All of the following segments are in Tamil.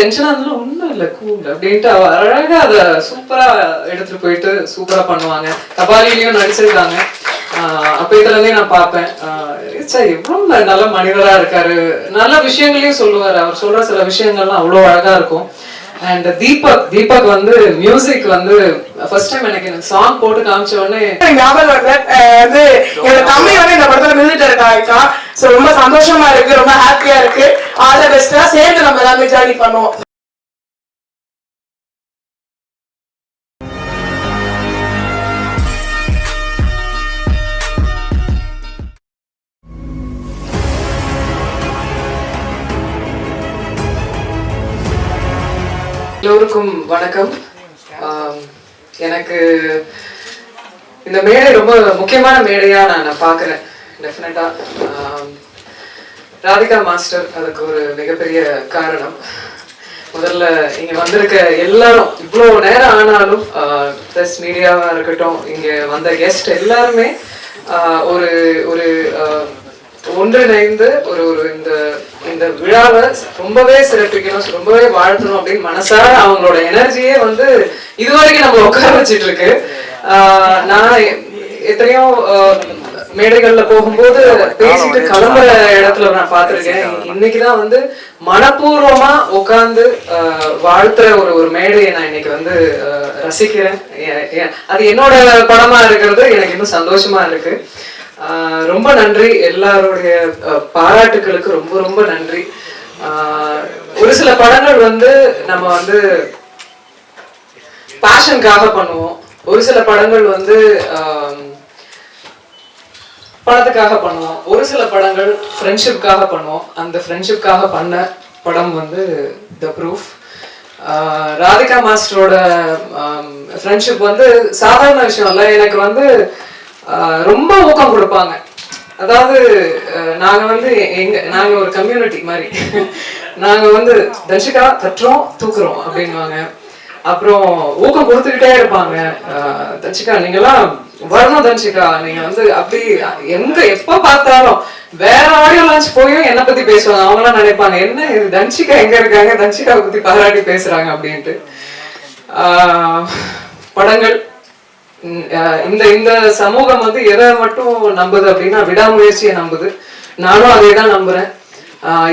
டென்ஷனா இருந்தாலும் ஒன்றும் இல்லை கூல் அப்படின்ட்டு அவ அழகா அதை சூப்பரா எடுத்துட்டு போயிட்டு சூப்பரா பண்ணுவாங்க. கபாலிலையும் நடிச்சிருக்காங்க. அப்ப இதுல இருந்தே நான் பார்ப்பேன் எவ்வளவு நல்ல மனிதரா இருக்காரு, நல்ல விஷயங்களையும் சொல்லுவாரு. அவர் சொல்ற சில விஷயங்கள்லாம் அவ்வளவு அழகா இருக்கும். அண்ட் தீபக் வந்து மியூசிக் வந்து ஃபர்ஸ்ட் டைம் எனக்கு சாங் போட்டு காமிச்ச உடனே ஞாபகம் வந்து என்னோட தம்பி வந்து இந்த படத்துல மியூசிக் டைரக்டர். சோ ரொம்ப சந்தோஷமா இருக்கு, ரொம்ப ஹாப்பியா இருக்கு. ஆல் தி பெஸ்டா சேர்ந்து நம்ம எல்லாமே ஜாலி பண்ணுவோம். எல்லோருக்கும் வணக்கம். எனக்கு இந்த மேடை ரொம்ப முக்கியமான மேடையா நான் பார்க்குறேன். டெஃபினட்டா ராதிகா மாஸ்டர் அதுக்கு ஒரு மிகப்பெரிய காரணம். முதல்ல இங்க வந்திருக்க எல்லாரும் இவ்வளோ நேரம் ஆனாலும் ப்ளஸ் மீடியாவா இருக்கட்டும், இங்க வந்த கெஸ்ட் எல்லாருமே ஒரு ஒரு ஒன்றிணைந்து ஒரு ஒரு இந்த இந்த விழாவை ரொம்பவே சிறப்பிக்கணும், ரொம்பவே வாழ்த்தணும் அப்படின்னு மனசார அவங்களோட எனர்ஜியே வந்து இதுவரைக்கும் நம்ம உட்கார வச்சிட்டு இருக்கு. நான் எத்தனையோ மேடைகள்ல போகும்போது பேசிட்டு கிளம்புற இடத்துல நான் பார்த்திருக்கேன். இன்னைக்குதான் வந்து மனப்பூர்வமா உட்கார்ந்து வாழ்த்துற ஒரு மேடையை நான் இன்னைக்கு வந்து ரசிக்கிறேன். அது என்னோட படமா இருக்கிறது எனக்கு இன்னும் சந்தோஷமா இருக்கு. ரொம்ப நன்றி, எல்லாருடைய பாராட்டுகளுக்கு ரொம்ப ரொம்ப நன்றி. ஒரு சில படங்கள் வந்து நம்ம வந்து பேஷனுக்காக பண்ணுவோம், ஒரு சில படங்கள் வந்து பணத்துக்காக பண்ணுவோம், ஒரு சில படங்கள் ஃப்ரெண்ட்ஷிப்காக பண்ணுவோம். அந்த ஃப்ரெண்ட்ஷிப்காக பண்ண படம் வந்து த ப்ரூஃப். ராதிகா மாஸ்டரோட ஃப்ரெண்ட்ஷிப் வந்து சாதாரண விஷயம் இல்லை. எனக்கு வந்து ரொம்ப ஊக்கம் கொடுப்பாங்க. அதாவது நாங்க வந்து நாங்க ஒரு கம்யூனிட்டி மாதிரி. நாங்க வந்து தன்ஷிகா தட்டுறோம் தூக்குறோம் அப்படின்வாங்க. அப்புறம் ஊக்கம் கொடுத்துக்கிட்டே இருப்பாங்க. தன்ஷிகா நீங்கெல்லாம் வரணும், தன்ஷிகா நீங்க வந்து அப்படி எங்க எப்ப பார்த்தாலும் வேற ஆடியோ லான்ச் போயும் என்னை பத்தி பேசுவாங்க. அவங்களாம் நினைப்பாங்க என்ன இது தன்ஷிகா எங்க இருக்காங்க, தன்ஷிகாவை பத்தி பாராட்டி பேசுறாங்க அப்படின்ட்டு. படங்கள் இந்த இந்த சமூகம் வந்து எதை மட்டும் நம்புது அப்படின்னா விடாமுயற்சியை நம்புது. நானும் அதே தான் நம்புறேன்.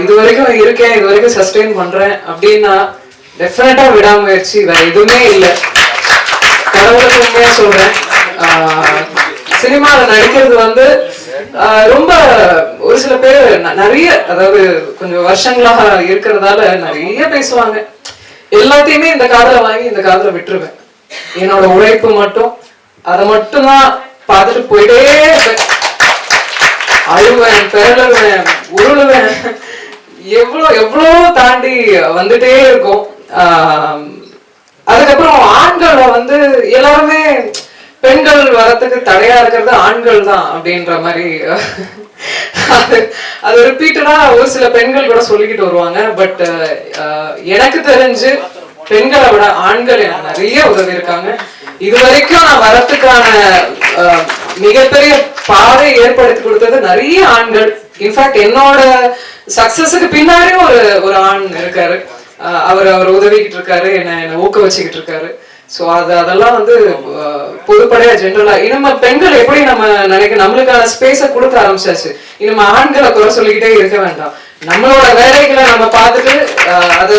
இது வரைக்கும் இருக்கேன், இது வரைக்கும் சஸ்டெயின் பண்றேன் அப்படின்னா டெஃபினட்டா விடாமுயற்சி, வேற எதுவுமே இல்லை. கடவுளுக்கு உண்மையா சொல்றேன். சினிமாவில் நடிக்கிறது வந்து ரொம்ப ஒரு சில பேர் நிறைய, அதாவது கொஞ்சம் வருஷங்களாக இருக்கிறதால நிறைய பேசுவாங்க. எல்லாத்தையுமே இந்த காதல வாங்கி இந்த காதல விட்டுருவேன். என்னோட உழைப்பு மட்டும் அதை மட்டும்தான் பார்த்துட்டு போயிட்டே இருப்பேன். அழுவேன், பிறழுவேன், உருளுவேன், எவ்வளோ தாண்டி வந்துட்டே இருக்கும். அதுக்கப்புறம் ஆண்களை வந்து எல்லாருமே பெண்கள் வரத்துக்கு தடையா இருக்கிறது ஆண்கள் தான் அப்படின்ற மாதிரி அது ரிப்பீட்டடா ஒரு சில பெண்கள் கூட சொல்லிக்கிட்டு வருவாங்க. பட் எனக்கு தெரிஞ்சு பெண்களை விட ஆண்கள் எனக்கு நிறைய உதவி இருக்காங்க. இது வரைக்கும் நான் வரத்துக்கான மிகப்பெரிய பாதை ஏற்படுத்தி கொடுத்தது நிறைய ஆண்கள். இன்ஃபேக்ட் என்னோட சக்சஸுக்கு பின்னாடியும் ஒரு ஆண் இருக்காரு. அவர் உதவிக்கிட்டு இருக்காரு, என்ன ஊக்க வச்சுக்கிட்டு இருக்காரு. ஸோ அதெல்லாம் வந்து பொதுப்படையா ஜென்ரலா இனிமே பெண்கள் எப்படி நம்ம நம்மளுக்கான ஸ்பேஸை கொடுக்க ஆரம்பிச்சாச்சு. இனிமே ஆண்களை குறை சொல்லிக்கிட்டே இருக்க வேண்டாம். நம்மளோட வேலைகளை நம்ம பார்த்துட்டு அதை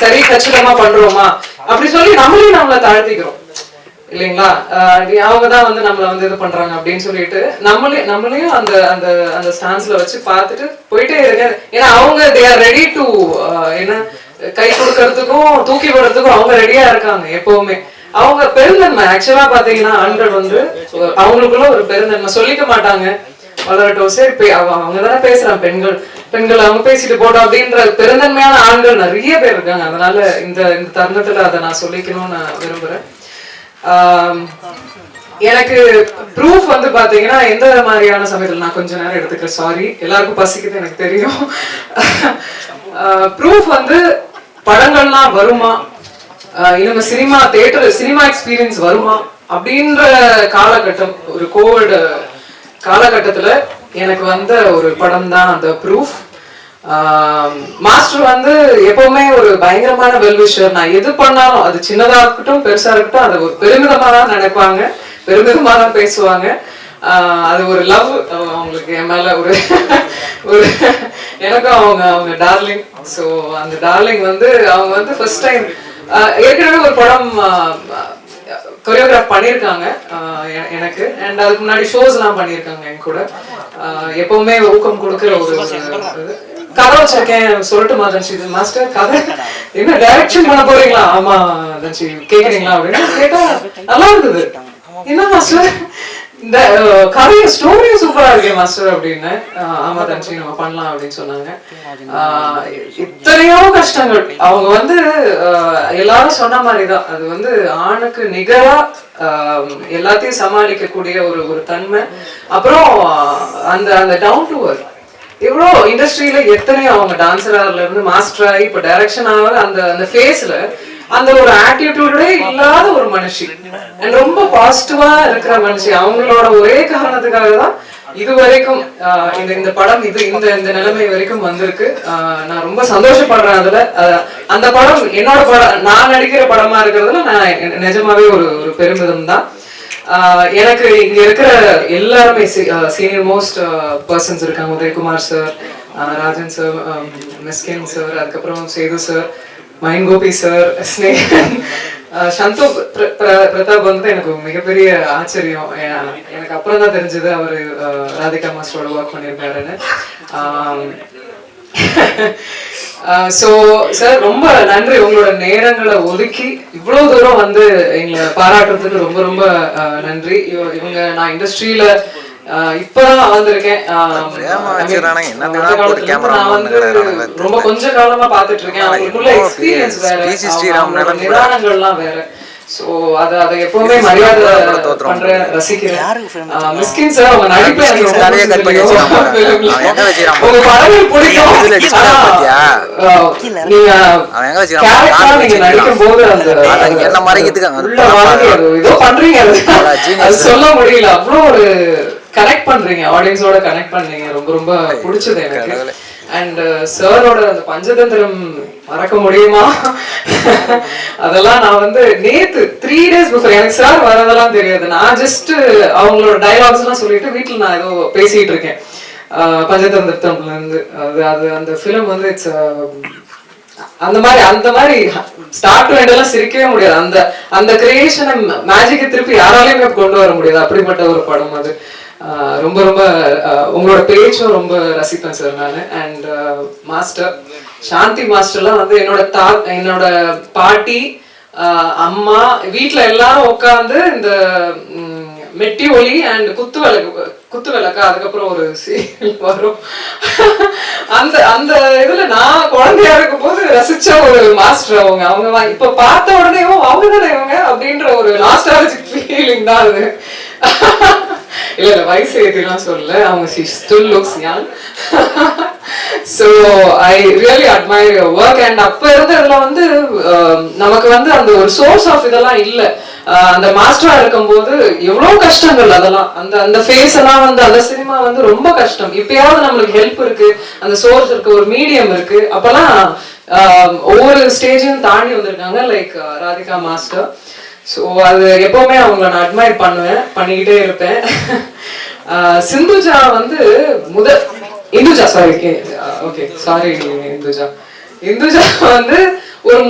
சரி கச்சிதமா பண்றோமா அப்படி சொல்லி நம்மளை தாழ்த்திக்கிறோம் இல்லைங்களா. அவங்கதான் வந்து நம்மள வந்து இது பண்றாங்க அப்படின்னு சொல்லிட்டு நம்மளையும் அந்த அந்த அந்த ஸ்டான்ஸ்ல வச்சு பார்த்துட்டு போயிட்டே இருக்க. ஏன்னா அவங்க தே ஆர் ரெடி டு என்ன கை கொடுக்கறதுக்கும் தூக்கி விடுறதுக்கும் அவங்க ரெடியா இருக்காங்க எப்பவுமே. அவங்க பெருந்தன்மை ஆக்சுவலா பாத்தீங்கன்னா ஆண்கள் வந்து அவங்களுக்குள்ள ஒரு பெருந்தன்மை சொல்லிக்க மாட்டாங்க. வளரட்டும் சரி அவங்கதானே பேசுறாங்க, பெண்கள் அவங்க பேசிட்டு போட்டோம் அப்படின்ற பெருந்தன்மையான ஆண்கள் நிறைய பேர் இருக்காங்க. அதனால இந்த தருணத்துல அதை நான் சொல்லிக்கணும்னு நான் விரும்புறேன். எனக்கு ப்ரூஃப் வந்து பாத்தீங்கன்னா எந்த மாதிரியான சமயத்தில் நான் கொஞ்ச நேரம் எடுத்துக்கிறேன். சாரி, எல்லாருக்கும் பசிக்குது எனக்கு தெரியும். ப்ரூஃப் வந்து படங்கள்லாம் வருமா, இனிமே சினிமா எக்ஸ்பீரியன்ஸ் வருமா அப்படின்ற காலகட்டம், ஒரு கோவிட் காலகட்டத்துல எனக்கு வந்த ஒரு படம் தான் அந்த ப்ரூஃப். மாஸ்டர் வந்து எப்பவுமே ஒரு பயங்கரமான வெல்விஷர். நான் எது பண்ணாலும் அது சின்னதா இருக்கட்டும் பெருசா இருக்கட்டும் அதை ஒரு பெருமிதமா தான் நினைப்பாங்க, பெருமிதமா தான் பேசுவாங்க. அது ஒரு லவ் அவங்களுக்கு என் மேல ஒரு ஒரு எனக்கும் அவங்க டார்லிங். ஸோ அந்த டார்லிங் வந்து அவங்க வந்து ஃபர்ஸ்ட் டைம் ஏற்கனவே ஒரு படம் கொரியோகிராஃப் பண்ணியிருக்காங்க எனக்கு. அண்ட் அதுக்கு முன்னாடி ஷோஸ் எல்லாம் பண்ணியிருக்காங்க என் கூட. எப்பவுமே ஊக்கம் கொடுக்குற ஒரு கதை வச்சிருக்கேன் சொல்லட்டுமா தன்சி மாஸ்டர்? கதை என்ன டைரக்ஷன் பண்ண போறீங்களா? ஆமா தன்சி கேக்குறீங்களா அப்படின்னு கேட்டா நல்லா இருந்தது. என்ன மாஸ்டர் இந்த கதைய ஸ்டோரியும் சூப்பரா இருக்கே மாஸ்டர் அப்படின்னு. ஆமா தன்சி நம்ம பண்ணலாம் அப்படின்னு சொன்னாங்க. இத்தனையோ கஷ்டங்கள் அவங்க வந்து எல்லாரும் சொன்ன மாதிரிதான், அது வந்து ஆணுக்கு நிகரா எல்லாத்தையும் சமாளிக்கக்கூடிய ஒரு தன்மை. அப்புறம் அந்த அந்த டவுன் டு ஒர்க். இவ்வளோ இண்டஸ்ட்ரியில எத்தனையோ அவங்க டான்சரால இருந்து மாஸ்டர் ஆகி இப்ப டைரக்ஷன் ஆகுது. அந்த அந்த ஃபேஸ்ல அந்த ஒரு ஆட்டிடியூடே இல்லாத ஒரு மனுஷி அண்ட் ரொம்ப பாசிட்டிவா இருக்கிற மனுஷி. அவங்களோட ஒரே காரணத்துக்காக தான் இது வரைக்கும் இந்த படம் இந்த நிலைமை வரைக்கும் வந்திருக்கு. நான் ரொம்ப சந்தோஷப்படுறேன் அதுல. அந்த படம் என்னோட படம், நான் நடிக்கிற படமா இருக்கிறதுல நான் நிஜமாவே ஒரு பெருமிதம் தான். எனக்கு இங்க இருக்கிற எல்லாருமே சீனியர் மோஸ்ட் பர்சன்ஸ் இருக்காங்க. உதயகுமார் சார், ராஜன் சார், மிஸ்கின் சார், அதுக்கப்புறம் சேது சார், மைன் கோபி சார், ஸ்னேகன், சந்தோ பிரதாப் வந்து எனக்கு மிகப்பெரிய ஆச்சரியம். எனக்கு அப்புறம் தான் தெரிஞ்சது அவரு ராதிகா மாஸ்டரோட ஒர்க் பண்ணியிருக்காருன்னு. சோ சார் ரொம்ப நன்றி. உங்களோட நேரங்களை ஒதுக்கி இவ்வளவு தூரம் வந்து எங்களை பாராட்டுறதுக்கு ரொம்ப ரொம்ப நன்றி. இவங்க நான் இண்டஸ்ட்ரியில இப்பதான் வந்திருக்கேன். நான் வந்து ரொம்ப கொஞ்ச காலமா பாத்துட்டு இருக்கேன். அவங்களுக்குள்ள எக்ஸ்பீரியன்ஸ் வேற, நிதானங்கள்லாம் வேற. சோ அதை எப்பவுமே மரியாதை பண்றேன், ரசிக்கிறேன். மிஸ்கின் சார் உங்க நடிப்பு எனக்கு உங்க படங்கள் பிடிக்கும். நீங்க நடிக்கும் போது ஏதோ பண்றீங்க, அது சொல்ல முடியல. அவ்வளவு ஒரு கனெக்ட் பண்றீங்க, ஆடியன்ஸோட கனெக்ட் பண்றீங்க. ரொம்ப ரொம்ப பிடிச்சது எனக்கு. அண்ட் சாரோட அந்த பஞ்சதந்திரம் மறக்க முடியுமா? அதெல்லாம் நான் வந்து நேத்து 3 days பிஃபோர், எனக்கு சார் வரதெல்லாம் தெரியாது. நான் ஜஸ்ட் அவங்களோட டைலாக்ஸ் எல்லாம் சொல்லிட்டு வீட்டுல நான் ஏதோ பேசிட்டு இருக்கேன் பஞ்சதந்திரத்துல இருந்து. அது அந்த ஃபிலிம் வந்து இட்ஸ் அந்த மாதிரி ஸ்டார்ட் டு எண்ட் எல்லாம் சிரிக்கவே முடியாது. அந்த கிரியேஷனை மேஜிக்கை திருப்பி யாராலையுமே கொண்டு வர முடியாது. அப்படிப்பட்ட ஒரு படம் அது. ரொம்ப ரொம்ப உங்களோட பேச்சும் ரொம்ப ரசிப்பேன் சார் நான். அண்ட் மாஸ்டர் சாந்தி மாஸ்டர்லாம் வந்து என்னோட பாட்டி, அம்மா வீட்டுல எல்லாரும் உட்காந்து இந்த மெட்டி ஒலி அண்ட் குத்து விளக்கு அதுக்கப்புறம் ஒரு சீரியல் வரும். அந்த இதுல நான் குழந்தையா இருக்கும் போது ரசிச்ச ஒரு மாஸ்டர் அவங்க இப்ப பார்த்த உடனே அவங்க தானே இவங்க அப்படின்ற ஒரு நாஸ்டாலஜிக் ஃபீலிங் தான் அது. இல்ல வயசு ஏதெல்லாம் சொல்லல, அவங்க she still looks young. So I really admire your work. And அப்ப இருந்ததுல வந்து நமக்கு வந்து அந்த ஒரு சோர்ஸ் ஆஃப் இதெல்லாம் இல்ல. அந்த மாஸ்டரா இருக்கும்போது எவ்வளவு கஷ்டங்கள், அதெல்லாம் அந்த ஃபேஸ் எல்லாம் வந்து அந்த சினிமா வந்து ரொம்ப கஷ்டம். இப்பயாவது நம்மளுக்கு ஹெல்ப் இருக்கு, அந்த சோர்ஸ் இருக்கு, ஒரு மீடியம் இருக்கு. அப்பெல்லாம் ஒவ்வொரு ஸ்டேஜையும் தாண்டி வந்திருக்காங்க லைக் ராதிகா மாஸ்டர். ஸோ அது எப்பவுமே அவங்கள நான் அட்மையர் பண்ணிக்கிட்டே இருப்பேன். சிந்துஜா வந்து இந்துஜா வந்து ஒரு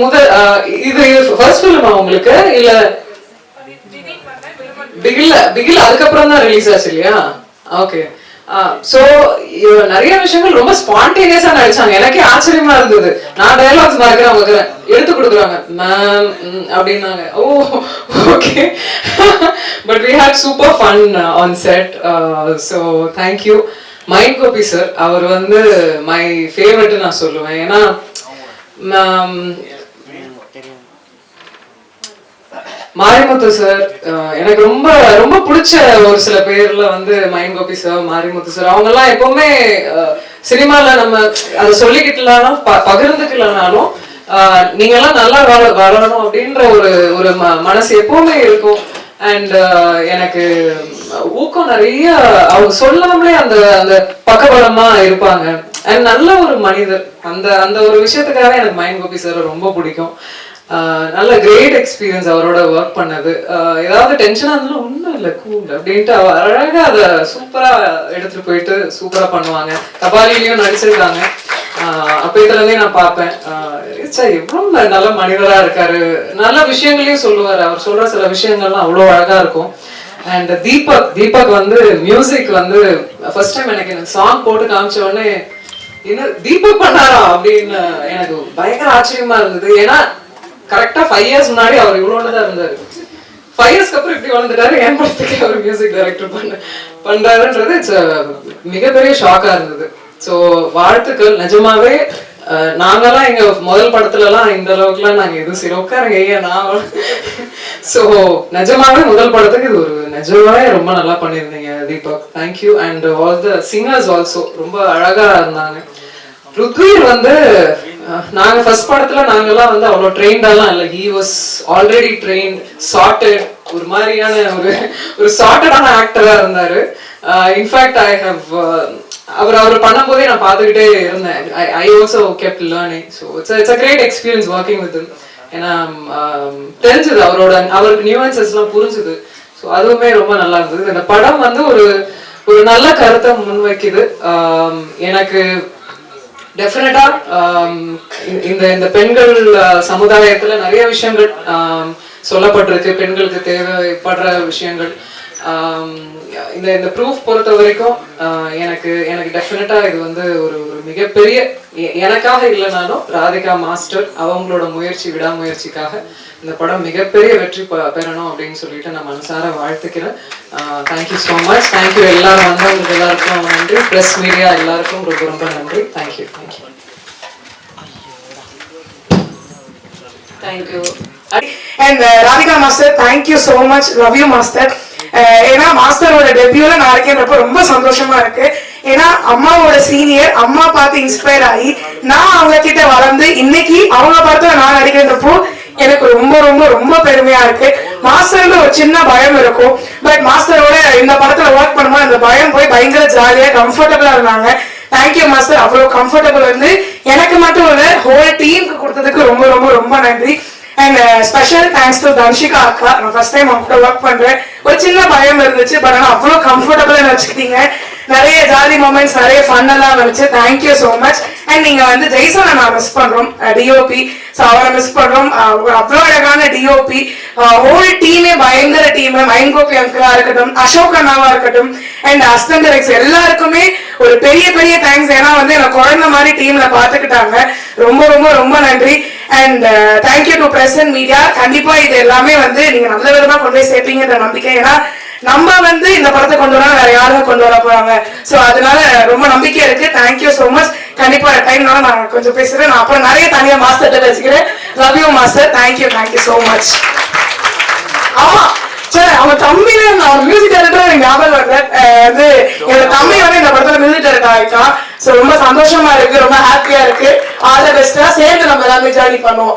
இது ஃபர்ஸ்ட் ஃபிலிமா உங்களுக்கு? இல்ல பிகில் அதுக்கப்புறம் தான் ரிலீஸ் ஆச்சு இல்லையா? ஓகே. சோ நிறைய விஷயங்கள் ரொம்ப ஸ்பான்டேனியஸா நடிச்சாங்க. எனக்கே ஆச்சரியமா இருந்தது. நான் டயலாக்ஸ் மறக்கிறேன், அவங்க எடுத்து கொடுக்குறாங்க மேம் அப்படின்னாங்க. Oh okay. But we had super fun on set. So thank you. மைன் கோபி சார், அவர் வந்து மை ஃபேவரட் நான் சொல்லுவேன். ஏன்னா மாரிமுத்து சார் எனக்கு ரொம்ப ரொம்ப பிடிச்ச ஒரு சில பேர்ல வந்து மைன் கோபி சார், மாரிமுத்து சார், அவங்க எல்லாம் எப்பவுமே சினிமால நம்ம அதை சொல்லிக்கிட்டலாலும் பகிர்ந்துக்கலனாலும் நீங்க எல்லாம் நல்லா வரணும் அப்படின்ற ஒரு மனசு எப்பவுமே இருக்கும். அண்ட் எனக்கு ஊக்கம் நிறைய அவங்க சொல்லாமலே அந்த அந்த பக்கபலமா இருப்பாங்க. அண்ட் நல்ல ஒரு மனிதர். அந்த அந்த ஒரு விஷயத்துக்காக எனக்கு மயன் கோபி சார் ரொம்ப பிடிக்கும். நல்ல கிரேட் எக்ஸ்பீரியன்ஸ் அவரோட ஒர்க் பண்ணது. ஏதாவது டென்ஷனாக இருந்தாலும் ஒன்றும் இல்லை கூல் அப்படின்ட்டு அவர் அழகாக அதை சூப்பராக எடுத்துகிட்டு போயிட்டு சூப்பராக பண்ணுவாங்க. கபாலிலையும் நடிச்சிருக்காங்க. அப்போ இதுலேருந்தே நான் பார்ப்பேன் எவ்வளோ நல்ல மனிதராக இருக்காரு. நல்ல விஷயங்களையும் சொல்லுவார். அவர் சொல்கிற சில விஷயங்கள்லாம் அவ்வளோ அழகாக இருக்கும். அண்ட் தீபக் வந்து மியூசிக் வந்து ஃபர்ஸ்ட் டைம் எனக்கு சாங் போட்டு காமிச்ச உடனே என்ன தீபக் பண்ணாரா அப்படின்னு எனக்கு பயங்கர ஆச்சரியமா இருந்தது. ஏன்னா கரெக்டா 5 years முன்னாடி அவர் இவ்வளோதான் இருந்தாரு. 5 yearsக்கு அப்புறம் இப்படி வளர்ந்துட்டாரு. என் படத்துக்கு அவர் மியூசிக் டைரக்டர் பண்றாருன்றது இட்ஸ் மிகப்பெரிய ஷாக்கா இருந்தது. ஸோ வாழ்த்துக்கள். நிஜமாவே நாங்கெல்லாம் எங்க முதல் படத்துல எல்லாம் இந்த அளவுக்குலாம் நாங்க எதுவும் சரி உட்காருங்க ஐயா நான் ஸோ நிஜமாவே முதல் படத்துக்கு இது ஒரு நிஜமாவே ரொம்ப நல்லா பண்ணியிருந்தீங்க Deepak. Thank you. And all the singers also ரொம்ப அழகா இருந்தாங்க. ருத்வீர் வந்து நாங்க ஃபர்ஸ்ட் படத்துல நாங்கெல்லாம் வந்து அவ்வளவு ட்ரெயின்டெல்லாம் இல்லை. He was already trained, charted, ஒரு மாதிரியான ஒரு சார்ட்டடான ஆக்டரா இருந்தாரு. இன்ஃபேக்ட் ஐ ஹவ் அவர் பண்ணும்போதே நான் பார்த்துக்கிட்டே இருந்தேன். I also kept learning. So it's a great experience working with him. ஏன்னா தெரிஞ்சது அவருக்கு நியூவன்சஸ்லாம் புரிஞ்சுது. ஸோ அதுவுமே ரொம்ப நல்லா இருந்தது. இந்த படம் வந்து ஒரு நல்ல கருத்தை முன்வைக்குது. எனக்கு டெஃபினட்டா இந்த பெண்கள் சமுதாயத்துல நிறைய விஷயங்கள் சொல்லப்பட்டிருக்கு. பெண்களுக்கு தேவைப்படுற விஷயங்கள் இந்த ப்ரூஃப் பொறுத்த வரைக்கும் எனக்கு டெஃபினட்டா இது வந்து ஒரு மிகப்பெரிய, எனக்காக இல்லைனாலும் ராதிகா மாஸ்டர் அவங்களோட விடாமுயற்சிக்காக இந்த படம் மிகப்பெரிய வெற்றி பெறணும் அப்படின்னு சொல்லிட்டு நான் மனசார வாழ்த்துக்கிறேன். Thank you so much. தேங்க்யூ எல்லாரும் வந்தவங்களுக்கு எல்லாருக்கும் நன்றி. பிரஸ் மீடியா எல்லாருக்கும் ரொம்ப ரொம்ப நன்றி. Thank you. Thank you. And Radhika master thank you so much. Love you master. ஏன்னா மாஸ்டரோட டெபியூல நான் இருக்கேன்றப்ப ரொம்ப சந்தோஷமா இருக்கு. ஏன்னா அம்மாவோட சீனியர், அம்மா பார்த்து இன்ஸ்பயர் ஆகி நான் அவங்க கிட்ட வளர்ந்து இன்னைக்கு அவங்க பார்த்து நான் நடிக்கிறப்போ எனக்கு ரொம்ப ரொம்ப ரொம்ப பெருமையா இருக்கு. மாஸ்டர்ல ஒரு சின்ன பயம் இருக்கும். பட் மாஸ்டரோட இந்த படத்துல ஒர்க் பண்ணும்போது அந்த பயம் போய் பயங்கர ஜாலியா கம்ஃபர்டபுளா இருந்தாங்க. Thank you master. அவ்வளவு கம்ஃபர்டபுள் வந்து எனக்கு மட்டும் இல்ல ஹோல் டீமுக்கு கொடுத்ததுக்கு ரொம்ப ரொம்ப ரொம்ப நன்றி. And special thanks to Dhanshika அக்கா. நான் ஃபர்ஸ்ட் டைம் அவங்க கூட ஒர்க் பண்றேன். ஒரு சின்ன பயம் இருந்துச்சு. பட் ஆனால் அவ்வளோ கம்ஃபர்டபுளா வச்சுக்கிட்டீங்க. நிறைய ஜாலி மூமெண்ட்ஸ், நிறைய ஃபன் எல்லாம் வந்துச்சு. Thank you so much. அண்ட் நீங்க வந்து ஜெய்சனை நான் மிஸ் பண்றோம், டிஓபி. ஸோ அவரை மிஸ் பண்றோம். அவ்வளோ அழகான டிஓபி. ஹோல் டீமே பயங்கர டீம். மயன் கோபி அங்கிளா இருக்கட்டும், அசோக் அண்ணாவா இருக்கட்டும், அண்ட் அஸ்தண்டரெக்ஸ் எல்லாருக்குமே ஒரு பெரிய பெரிய தேங்க்ஸ். ஏன்னா வந்து எனக்கு குழந்தை மாதிரி டீம்ல பாத்துக்கிட்டாங்க. ரொம்ப ரொம்ப ரொம்ப நன்றி. And thank you to press and media. கண்டிப்பா இது எல்லாமே வந்து நீங்க நல்ல விதமா கொண்டு போய் சேர்ப்பீங்கன்ற நம்பிக்கை. ஏன்னா நம்ம வந்து இந்த படத்தை கொண்டு வர வேற யாரும் கொண்டு வர போறாங்க. ஸோ அதனால ரொம்ப நம்பிக்கை இருக்கு. Thank you so much. கண்டிப்பா டைம்னால நான் கொஞ்சம் பேசுறேன். நான் அப்புறம் நிறைய தனியா மாஸ்டர்கிட்ட பேசிக்கிறேன். Love you master. Thank you so much. ஆமா சரி, அவங்க தம்பியில நான் மியூசிக் டைரக்டர் எனக்கு ஞாபகம் வரல. வந்து என்னோட தம்பி வந்து இந்த படத்துல மியூசிக் டைரக்டர் ஆயிட்டான். ஸோ ரொம்ப சந்தோஷமா இருக்கு, ரொம்ப ஹாப்பியா இருக்கு. ஆல் தி பெஸ்டா சேர்ந்து நம்ம எல்லாமே ஜாலி பண்ணுவோம்.